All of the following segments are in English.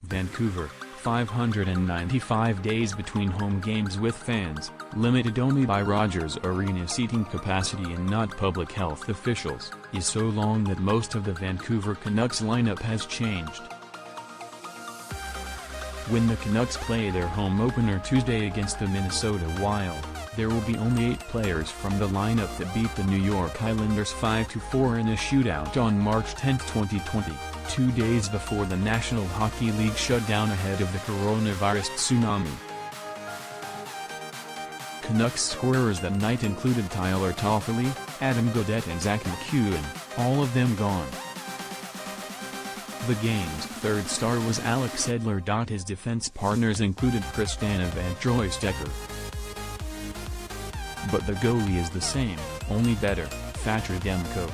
Vancouver, 595 days between home games with fans, limited only by Rogers Arena seating capacity and not public health officials, is so long that most of the Vancouver Canucks lineup has changed. When the Canucks play their home opener Tuesday against the Minnesota Wild, there will be only 8 players from the lineup that beat the New York Islanders 5-4 in a shootout on March 10, 2020, 2 days before the National Hockey League shut down ahead of the coronavirus tsunami. Canucks scorers that night included Tyler Toffoli, Adam Gaudette and Zach McEwen, all of them gone. The game's third star was Alex Edler. His defense partners included Chris Tanev and Troy Stecher. But the goalie is the same, only better, Thatcher Demko.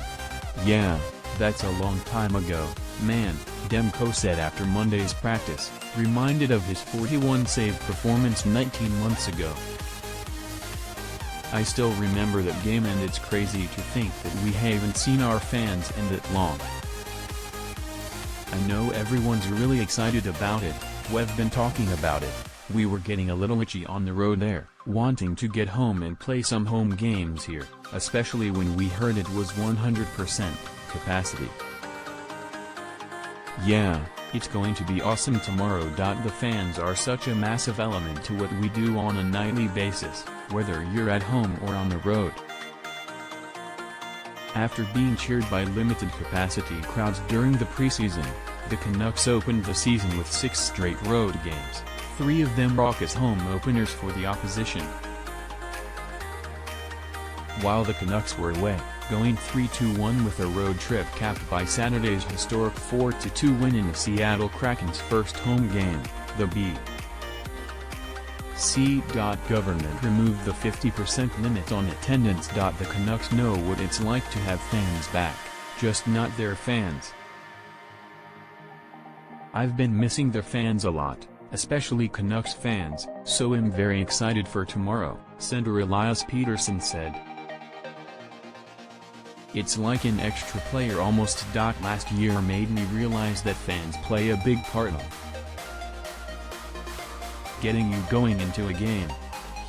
"Yeah, that's a long time ago, man," Demko said after Monday's practice, reminded of his 41-save performance 19 months ago. "I still remember that game and it's crazy to think that we haven't seen our fans in that long. I know everyone's really excited about it, we've been talking about it, we were getting a little itchy on the road there, wanting to get home and play some home games here, especially when we heard it was 100% capacity. Yeah, it's going to be awesome tomorrow. The fans are such a massive element to what we do on a nightly basis, whether you're at home or on the road." After being cheered by limited-capacity crowds during the preseason, the Canucks opened the season with 6 straight road games, 3 of them raucous home openers for the opposition. While the Canucks were away, going 3-1 with a road trip capped by Saturday's historic 4-2 win in the Seattle Kraken's first home game, the BC. Government removed the 50% limit on attendance. The Canucks know what it's like to have fans back, just not their fans. "I've been missing the fans a lot, especially Canucks fans, so I'm very excited for tomorrow," center Elias Pettersson said. "It's like an extra player almost. Last year made me realize that fans play a big part of getting you going into a game.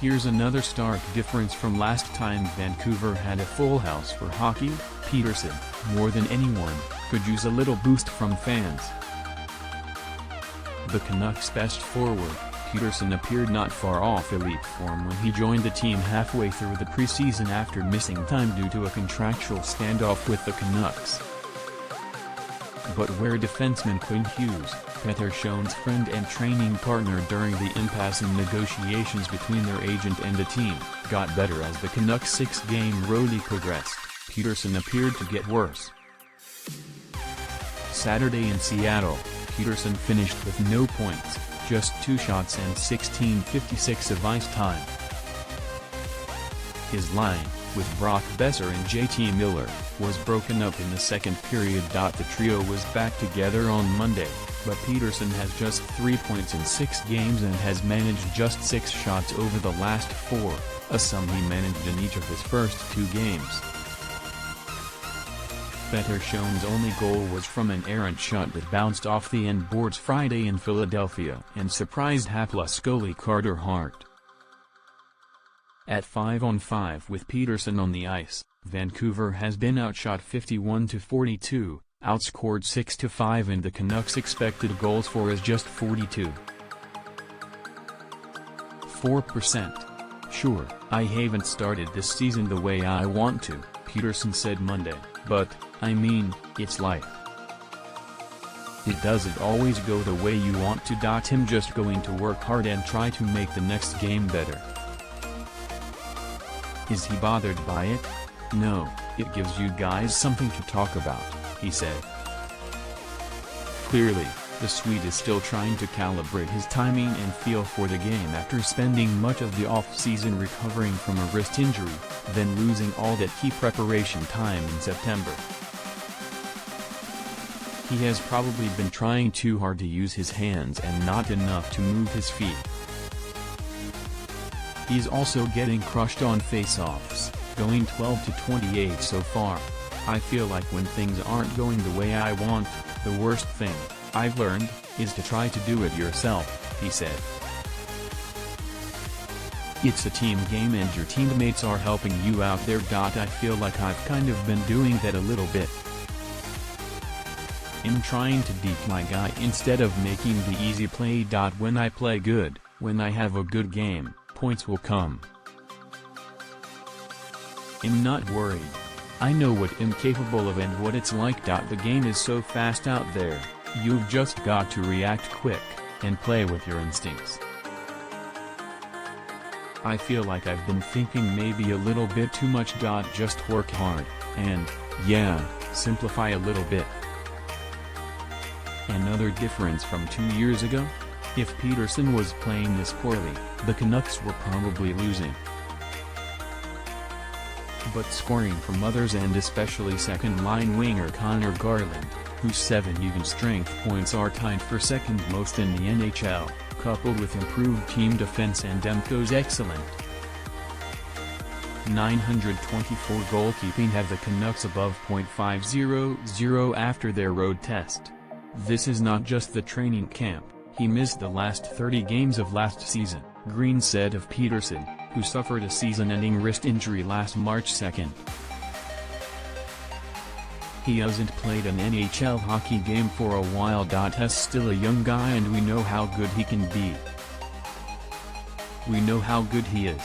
Here's another stark difference from last time Vancouver had a full house for hockey. Pettersson, more than anyone, could use a little boost from fans." The Canucks' best forward, Pettersson, appeared not far off elite form when he joined the team halfway through the preseason after missing time due to a contractual standoff with the Canucks. But where defenseman Quinn Hughes, Pettersson's friend and training partner during the impasse in negotiations between their agent and the team, got better as the Canucks' 6-game roadie progressed, Pettersson appeared to get worse. Saturday in Seattle, Pettersson finished with no points, just 2 shots and 16:56 of ice time. His line, with Brock Besser and JT Miller, was broken up in the second period. The trio was back together on Monday, but Pettersson has just 3 points in 6 games and has managed just 6 shots over the last 4, a sum he managed in each of his first 2 games. Pettersson's only goal was from an errant shot that bounced off the end boards Friday in Philadelphia and surprised Hapoel's goalie Carter Hart. At 5-on-5 with Pettersson on the ice, Vancouver has been outshot 51-42, outscored 6-5, and the Canucks' expected goals for is just 42.4%. "Sure, I haven't started this season the way I want to," Pettersson said Monday, "but, I mean, it's life. It doesn't always go the way you want to. I'm just going to work hard and try to make the next game better." Is he bothered by it? No, it gives you guys something to talk about, he said. Clearly, the Swede is still trying to calibrate his timing and feel for the game after spending much of the off-season recovering from a wrist injury, then losing all that key preparation time in September. He has probably been trying too hard to use his hands and not enough to move his feet. He's also getting crushed on face-offs, going 12-28 so far. I feel like when things aren't going the way I want, the worst thing I've learned, is to try to do it yourself, he said. It's a team game and your teammates are helping you out there. I feel like I've kind of been doing that a little bit. I'm trying to deep my guy instead of making the easy play. When I play good, when I have a good game, points will come. I'm not worried. I know what I'm capable of and what it's like. The game is so fast out there, you've just got to react quick, and play with your instincts. I feel like I've been thinking maybe a little bit too much. Just work hard, and, yeah, simplify a little bit. Another difference from 2 years ago? If Pettersson was playing this poorly, the Canucks were probably losing. But scoring from others and especially second-line winger Connor Garland, whose 7 even strength points are tied for second most in the NHL, coupled with improved team defense and Demko's excellent .924 goalkeeping have the Canucks above .500 after their road test. This is not just the training camp. He missed the last 30 games of last season, Green said of Pettersson, who suffered a season-ending wrist injury last March 2. He hasn't played an NHL hockey game for a while. He's still a young guy and we know how good he can be. We know how good he is.